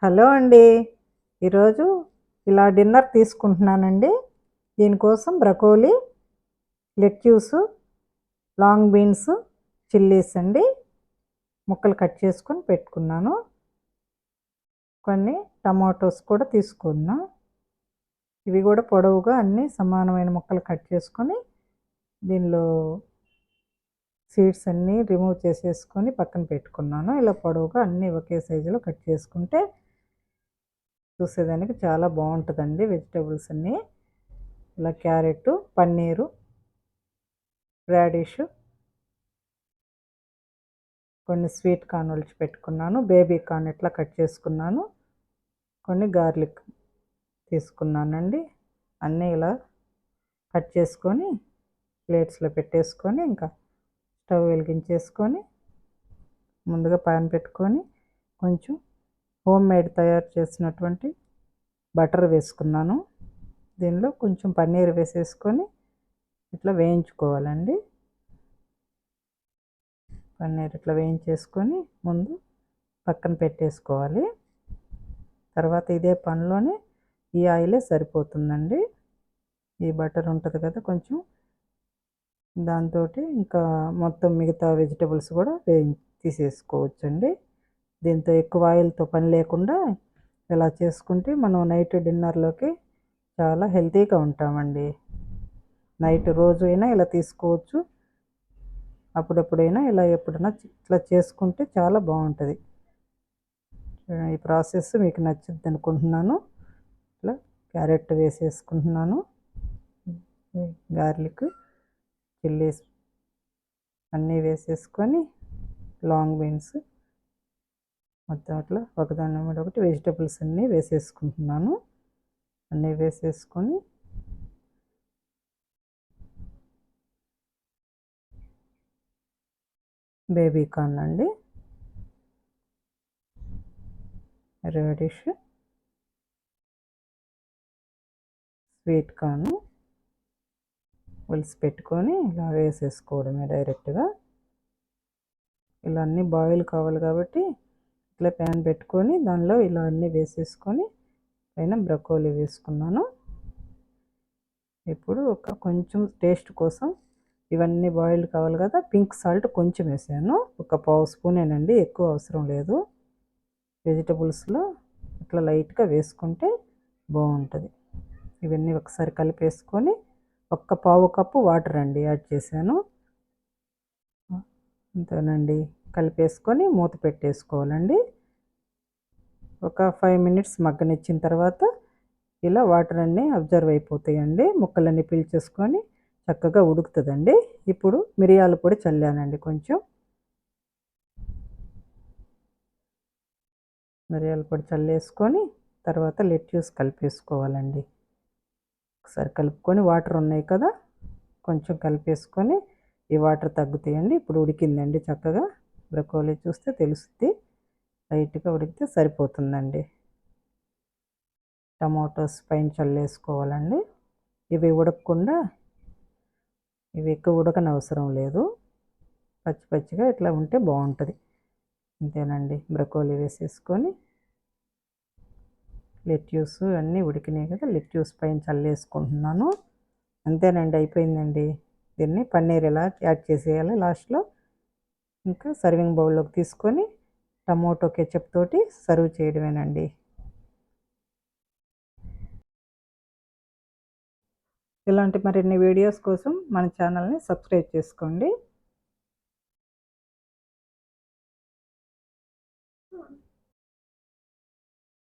Hello అండి. ఈరోజు ఇలా డిన్నర్ తీసుకుంటున్నానండి. దీనికోసం బ్రకోలీ, లెట్యూసు, లాంగ్ బీన్స్, చిల్లీస్ అండి. ముక్కలు కట్ చేసుకొని పెట్టుకున్నాను. కొన్ని టమాటోస్ కూడా తీసుకున్నా. ఇవి కూడా పొడవుగా అన్నీ సమానమైన ముక్కలు కట్ చేసుకొని దీనిలో సీడ్స్ అన్నీ రిమూవ్ చేసేసుకొని పక్కన పెట్టుకున్నాను. ఇలా పొడవుగా అన్నీ ఒకే సైజులో కట్ చేసుకుంటే చూసేదానికి చాలా బాగుంటుందండి. వెజిటేబుల్స్ అన్నీ ఇలా క్యారెట్, పన్నీరు, రాడిష్, కొన్ని స్వీట్ కార్న్ ఒలిచి పెట్టుకున్నాను. బేబీ కార్న్ ఇట్లా కట్ చేసుకున్నాను. కొన్ని గార్లిక్ తీసుకున్నానండి. అన్నీ ఇలా కట్ చేసుకొని ప్లేట్స్లో పెట్టేసుకొని ఇంకా స్టవ్ వెలిగించేసుకొని ముందుగా పాన్ పెట్టుకొని కొంచెం హోమ్ మేడ్ తయారు చేసినటువంటి బటర్ వేసుకున్నాను. దీనిలో కొంచెం పన్నీర్ వేసేసుకొని ఇట్లా వేయించుకోవాలండి. పన్నీర్ ఇట్లా వేయించేసుకొని ముందు పక్కన పెట్టేసుకోవాలి. తర్వాత ఇదే పనిలోనే ఈ ఆయిలే సరిపోతుందండి. ఈ బటర్ ఉంటుంది కదా కొంచెం, దాంతో ఇంకా మొత్తం మిగతా వెజిటబుల్స్ కూడా తీసేసుకోవచ్చండి. దీంతో ఎక్కువ ఆయిల్తో పని లేకుండా ఇలా చేసుకుంటే మనం నైట్ డిన్నర్లోకి చాలా హెల్తీగా ఉంటామండి. నైట్ రోజు అయినా ఇలా తీసుకోవచ్చు, అప్పుడప్పుడైనా ఇలా ఎప్పుడైనా ఇట్లా చేసుకుంటే చాలా బాగుంటుంది. ఈ ప్రాసెస్ మీకు నచ్చుద్ది అనుకుంటున్నాను. ఇట్లా క్యారెట్ వేసేసుకుంటున్నాను, గార్లిక్, చిల్లీస్ అన్నీ వేసేసుకొని లాంగ్ బీన్స్ మొత్తం అట్లా ఒకదాని మీద ఒకటి వెజిటబుల్స్ అన్నీ వేసేసుకుంటున్నాను. అన్నీ వేసేసుకొని బేబీ కార్న్ అండి, రాడిష్, స్వీట్ కార్న్ ఒలిసి పెట్టుకొని ఇలా వేసేసుకోవడమే డైరెక్ట్గా. ఇలా అన్నీ బాయిల్ కావాలి కాబట్టి ఇట్లా ప్యాన్ పెట్టుకొని దానిలో ఇలా అన్నీ వేసేసుకొని పైన బ్రకోలీ వేసుకున్నాను. ఇప్పుడు కొంచెం టేస్ట్ కోసం ఇవన్నీ బాయిల్డ్ కావాలి కదా, పింక్ సాల్ట్ కొంచెం వేసాను. ఒక పావు స్పూనేనండి, ఎక్కువ అవసరం లేదు. వెజిటబుల్స్లో ఇట్లా లైట్గా వేసుకుంటే బాగుంటుంది. ఇవన్నీ ఒకసారి కలిపేసుకొని ఒక్క పావు కప్పు వాటర్ అండి యాడ్ చేశాను. అంతేనండి, కలిపేసుకొని మూత పెట్టేసుకోవాలండి. ఒక 5 మినిట్స్ మగ్గనిచ్చిన తర్వాత ఇలా వాటర్ అన్నీ అబ్జర్వ్ అయిపోతాయండి. ముక్కలన్నీ పీల్చేసుకొని చక్కగా ఉడుకుతుందండి. ఇప్పుడు మిరియాల పొడి చల్లానండి, కొంచెం మిరియాల పొడి చల్లేసుకొని తర్వాత లెట్యూస్ కలిపేసుకోవాలండి. ఒకసారి కలుపుకొని వాటర్ ఉన్నాయి కదా కొంచెం కలిపేసుకొని ఈ వాటర్ తగ్గుతాయండి. ఇప్పుడు ఉడికిందండి చక్కగా. బ్రకోలీ చూస్తే తెలుస్తుంది, లైట్గా ఉడికితే సరిపోతుందండి. టమాటోస్ పైన చల్లేసుకోవాలండి. ఇవి ఉడకకుండా, ఇవి ఎక్కువ ఉడకనవసరం లేదు, పచ్చి పచ్చిగా ఇట్లా ఉంటే బాగుంటుంది. అంతేనండి, బ్రకోలీ వేసేసుకొని లెట్యూస్ అన్నీ ఉడికినాయి కదా, లెట్యూస్ పైన చల్లేసుకుంటున్నాను. అంతేనండి, అయిపోయిందండి. దీన్ని పన్నీర్ ఇలా యాడ్ చేసేయాలి లాస్ట్లో. ఇంకా సర్వింగ్ బౌల్లోకి తీసుకొని టమోటో కెచప్ తోటి సర్వ్ చేయడమేనండి. ఇలాంటి మరిన్ని వీడియోస్ కోసం మన ఛానల్ని సబ్స్క్రైబ్ చేసుకోండి.